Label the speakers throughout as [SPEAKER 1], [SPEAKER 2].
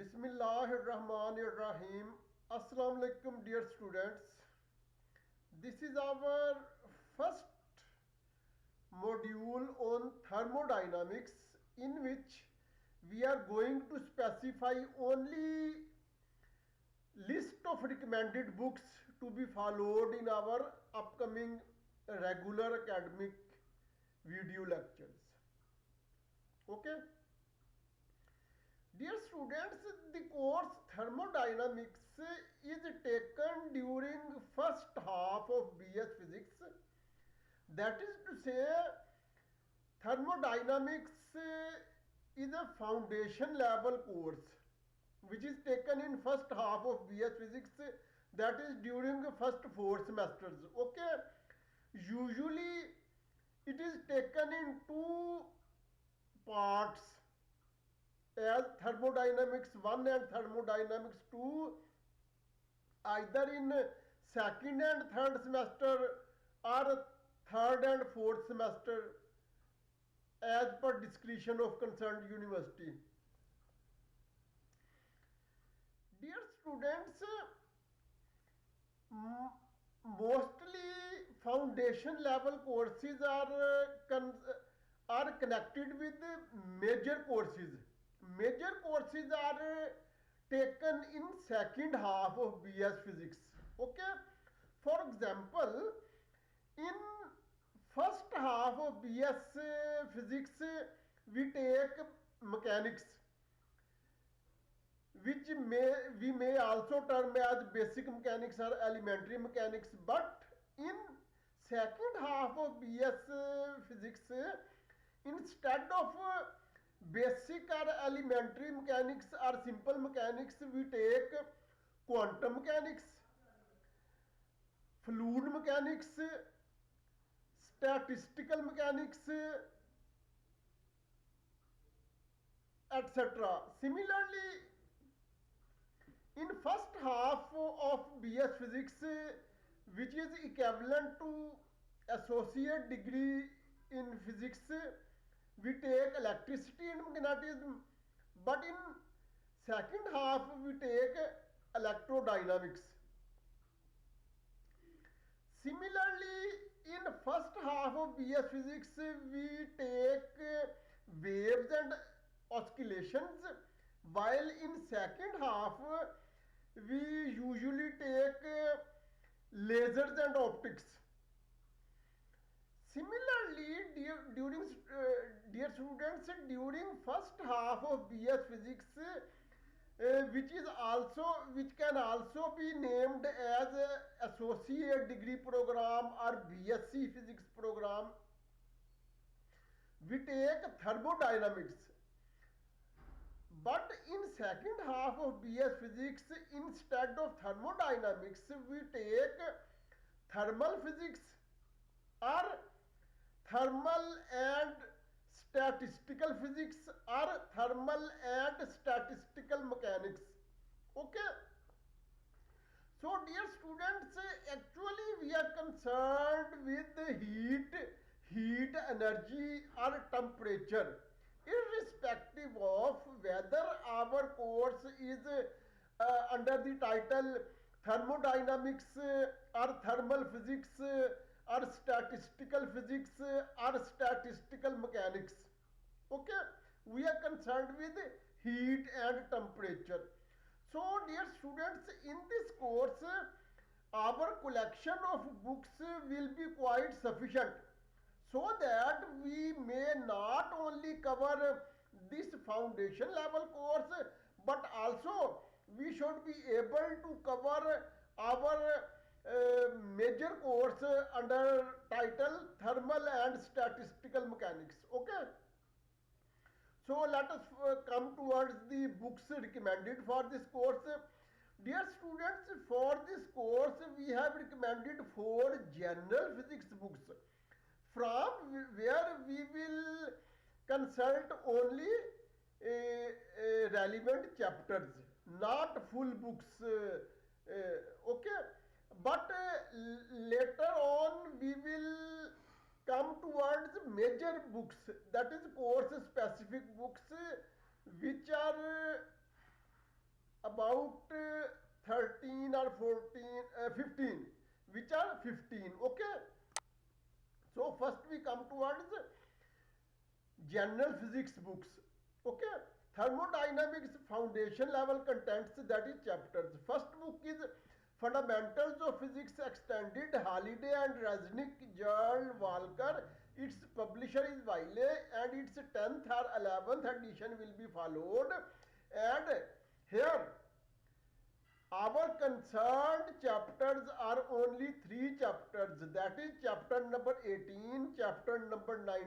[SPEAKER 1] Bismillahirrahmanirrahim. Assalamu alaikum, dear students. This is our first module on thermodynamics, in which we are going to specify only list of recommended books to be followed in our upcoming regular academic video lectures. Okay? Dear students, the course thermodynamics is taken during first half of BS Physics. That is to say, thermodynamics is a foundation level course which is taken in first half of BS Physics, that is during the first 4 semesters. Okay, usually it is taken in two parts, as thermodynamics 1 and thermodynamics 2, either in second and third semester or third and fourth semester, as per discretion of concerned university. Dear students, mostly foundation level courses are connected with major courses. Major courses are taken in second half of BS Physics. Okay, for example, in first half of BS Physics we take mechanics, which we may also term as basic mechanics or elementary mechanics. But in second half of BS Physics, instead of basic or elementary mechanics or simple mechanics, we take quantum mechanics, fluid mechanics, statistical mechanics, etc. Similarly, in first half of BS Physics, which is equivalent to associate degree in physics, we take electricity and magnetism. But in second half we take electrodynamics. Similarly, in first half of BS Physics we take waves and oscillations, while in second half we usually take lasers and optics. Similarly, dear students, during first half of BS Physics, which can also be named as associate degree program or BSc Physics program, we take thermodynamics. But in second half of BS Physics, instead of thermodynamics, we take thermal physics or thermal and statistical physics or thermal and statistical mechanics. Okay. So dear students, actually we are concerned with the heat energy or temperature, irrespective of whether our course is under the title thermodynamics or thermal physics or statistical physics or statistical mechanics. Okay, we are concerned with heat and temperature. So dear students, in this course our collection of books will be quite sufficient, so that we may not only cover this foundation level course, but also we should be able to cover our major course under title thermal and statistical mechanics. Okay, so let us come towards the books recommended for this course. Dear students, for this course we have recommended 4 general physics books, from where we will consult only relevant chapters, not full books. Okay, but later on we will come towards major books, that is course specific books, which are 15, which are 15. Okay, so first we come towards general physics books. Okay, thermodynamics foundation level contents, that is chapters. First book is fundamentals of physics extended, Haliday and Resnick, Jarl Walker. Its publisher is Wiley, and its 10th or 11th edition will be followed. And here our concerned chapters are only three chapters, that is chapter number 18, chapter number 19,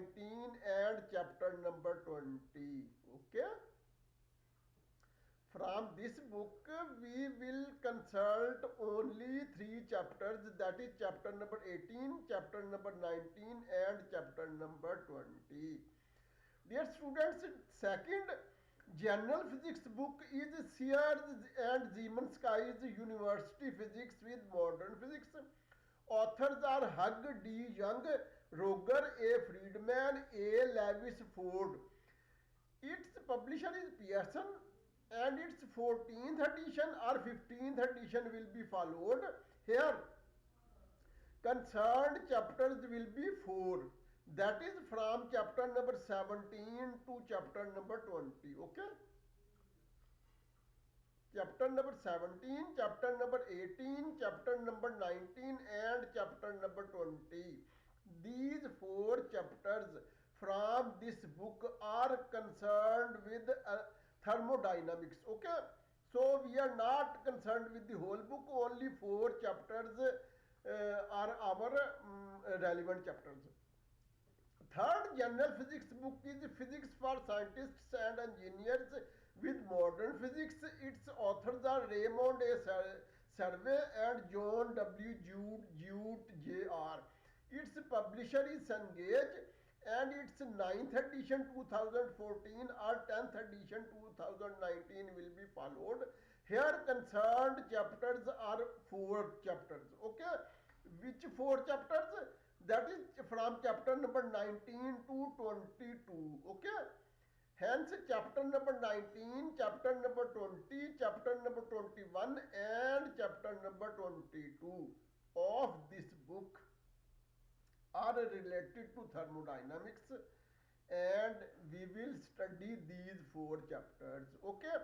[SPEAKER 1] and chapter number 20. Okay, from this book we will consult only three chapters, that is chapter number 18, chapter number 19, and chapter number 20. Dear students, second general physics book is Sears and Zemanski's University Physics with Modern Physics. Authors are Hugh D. Young, Roger A. Friedman, A. Lewis Ford. Its publisher is Pearson, and its 14th edition or 15th edition will be followed. Here concerned chapters will be 4, that is from chapter number 17 to chapter number 20. Okay, chapter number 17, chapter number 18, chapter number 19, and chapter number 20. These 4 chapters from this book are concerned with thermodynamics. Okay, so we are not concerned with the whole book, only 4 chapters are our relevant chapters. Third general physics book is Physics for Scientists and Engineers with Modern Physics. Its authors are Raymond A. Survey and John W. Jute Jr. Its publisher is Cengage, and its 9th edition 2014 or 10th edition 2019 will be followed. Here concerned chapters are 4 chapters. Okay, which 4 chapters? That is from chapter number 19 to 22. Okay, hence chapter number 19, chapter number 20, chapter number 21, and chapter number 22 of this book are related to thermodynamics, and we will study these 4 chapters. Okay,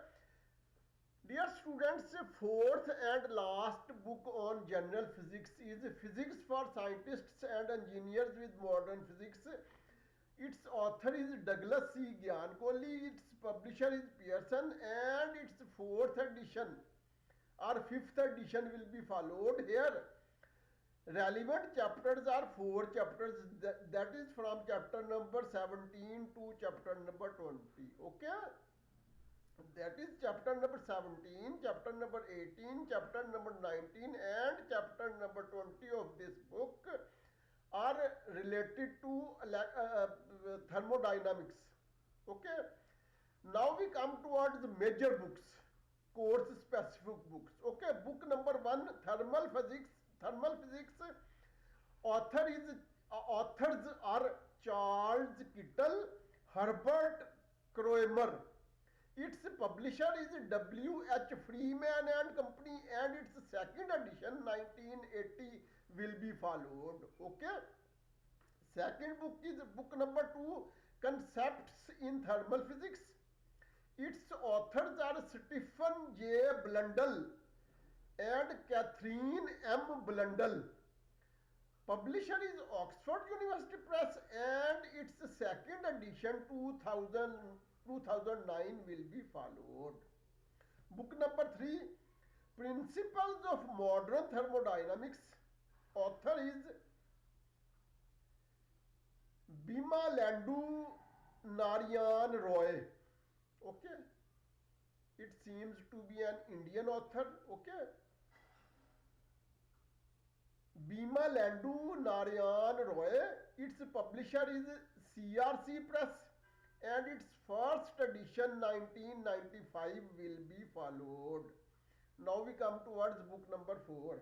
[SPEAKER 1] dear students, fourth and last book on general physics is Physics for Scientists and Engineers with Modern Physics. Its author is Douglas C. Giancoli, its publisher is Pearson, and its 4th edition or 5th edition will be followed. Here relevant chapters are 4 chapters, that is from chapter number 17 to chapter number 20. Okay, that is chapter number 17, chapter number 18, chapter number 19, and chapter number 20 of this book are related to thermodynamics. Okay, now we come towards the major books, course specific books. Okay, book number 1, thermal physics. Thermal physics, authors are Charles Kittle, Herbert Kroemer. Its publisher is W. H. Freeman and Company, and its 2nd edition 1980 will be followed. Okay, second book is book number 2, Concepts in Thermal Physics. Its authors are Stephen J. Blundell and Catherine M. Blundell. Publisher is Oxford University Press, and its 2nd edition 2009 will be followed. Book number 3, Principles of Modern Thermodynamics. Author is Bima Landu Narayan Roy. Okay, it seems to be an Indian author. Okay, Bima Landu Narayan Roy. Its publisher is CRC Press, and its 1st edition 1995 will be followed. Now we come towards book number 4.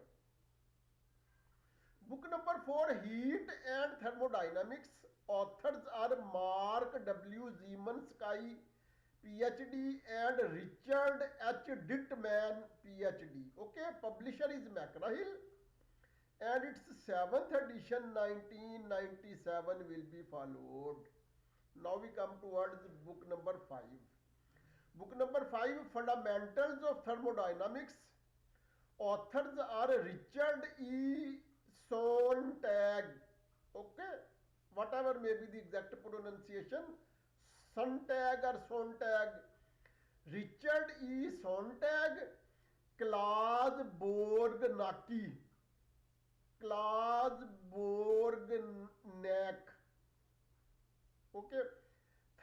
[SPEAKER 1] Book number 4, Heat and Thermodynamics. Authors are Mark W. Zemanski, PhD, and Richard H. Dittman, PhD. Okay, publisher is McGraw-Hill, and its 7th edition 1997 will be followed. Now we come towards book number 5. Book number 5, Fundamentals of Thermodynamics. Authors are Richard E. Sontag. Okay, whatever may be the exact pronunciation, Sontag or Sontag. Richard E. Sontag, Klaus Borgnaki, Klaus Borgnack. Okay.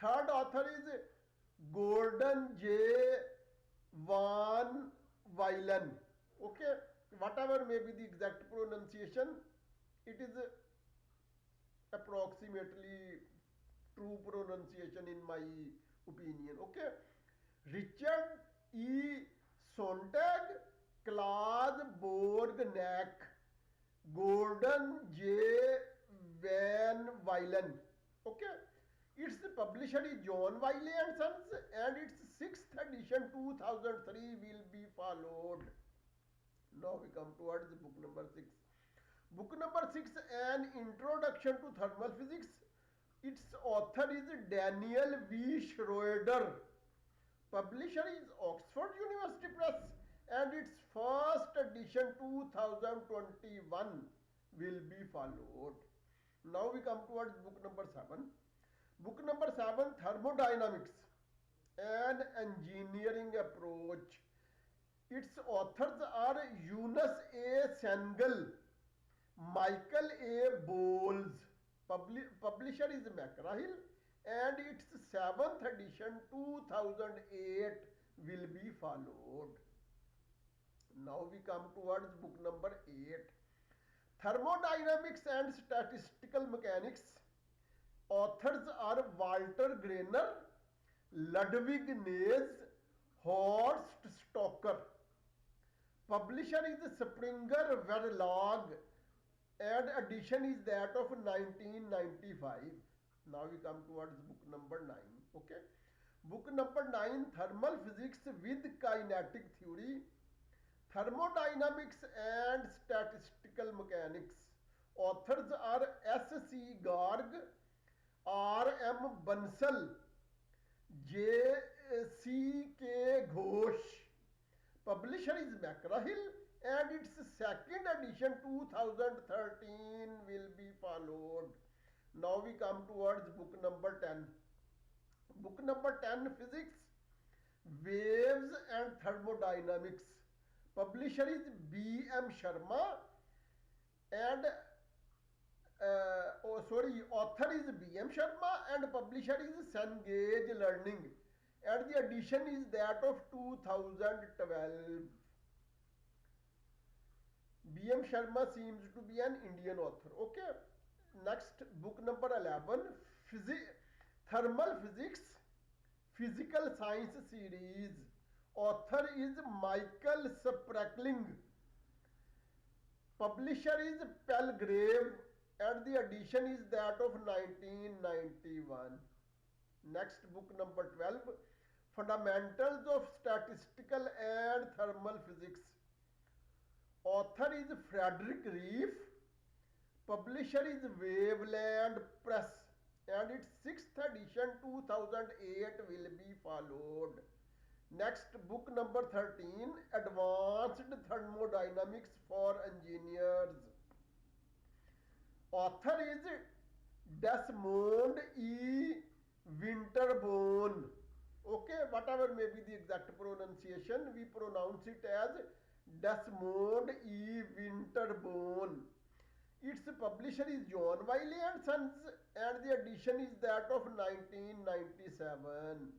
[SPEAKER 1] Third author is Gordon J. Van Wylen. Okay. Whatever may be the exact pronunciation, it is approximately true pronunciation in my opinion. Okay. Richard E. Sontag, Klaus Borgnack, Gordon J. Van Wylen. Okay. Its publisher is John Wiley and Sons, and its 6th edition 2003 will be followed. Now we come towards book number 6. Book number 6, An Introduction to Thermal Physics. Its author is Daniel V. Schroeder. Publisher is Oxford University Press, and its 1st edition 2021 will be followed. Now we come towards book number 7. Book number 7, Thermodynamics, an Engineering Approach. Its authors are Eunice A. Sengel, Michael A. Bowles. Publisher is McGraw-Hill, and its 7th edition 2008 will be followed. Now we come towards book number 8, Thermodynamics and Statistical Mechanics. Authors are Walter Graner, Ludwig Naes, Horst Stocker. Publisher is Springer Verlag, and edition is that of 1995. Now we come towards book number 9. Okay. Book number 9, Thermal Physics with Kinetic Theory, Thermodynamics and Statistical Mechanics. Authors are S.C. Garg, R.M. Bansal, J.C.K. Ghosh. Publisher is McGraw-Hill, and its 2nd edition 2013 will be followed. Now we come towards book number 10. Book number 10, Physics, Waves and Thermodynamics. Publisher is B.M. Sharma, and author is B.M. Sharma, and publisher is Cengage Learning, and the edition is that of 2012. B.M. Sharma seems to be an Indian author. Okay. Next, book number 11, Thermal Physics, Physical Science Series. Author is Michael Sprackling. Publisher is Palgrave, and the edition is that of 1991. Next, book number 12, Fundamentals of Statistical and Thermal Physics. Author is Frederick Reef. Publisher is Waveland Press, and its 6th edition 2008 will be followed. Next, book number 13, Advanced Thermodynamics for Engineers. Author is Desmond E. Winterbone. Okay, whatever may be the exact pronunciation, we pronounce it as Desmond E. Winterbone. Its publisher is John Wiley and Sons, and the edition is that of 1997.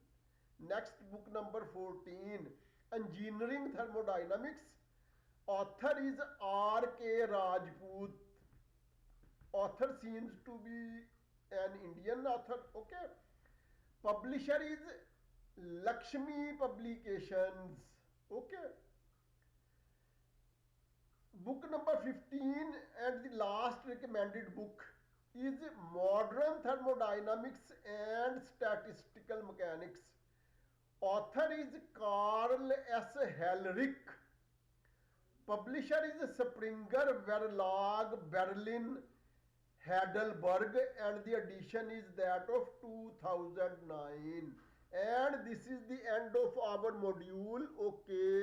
[SPEAKER 1] Next, book number 14, Engineering Thermodynamics. Author is R.K. Rajput. Author seems to be an Indian author. Okay. Publisher is Lakshmi Publications. Okay. Book number 15 and the last recommended book is Modern Thermodynamics and Statistical Mechanics. Author is Carl S. Hellrich. Publisher is Springer Verlag Berlin Heidelberg, and the edition is that of 2009. And this is the end of our module. Okay.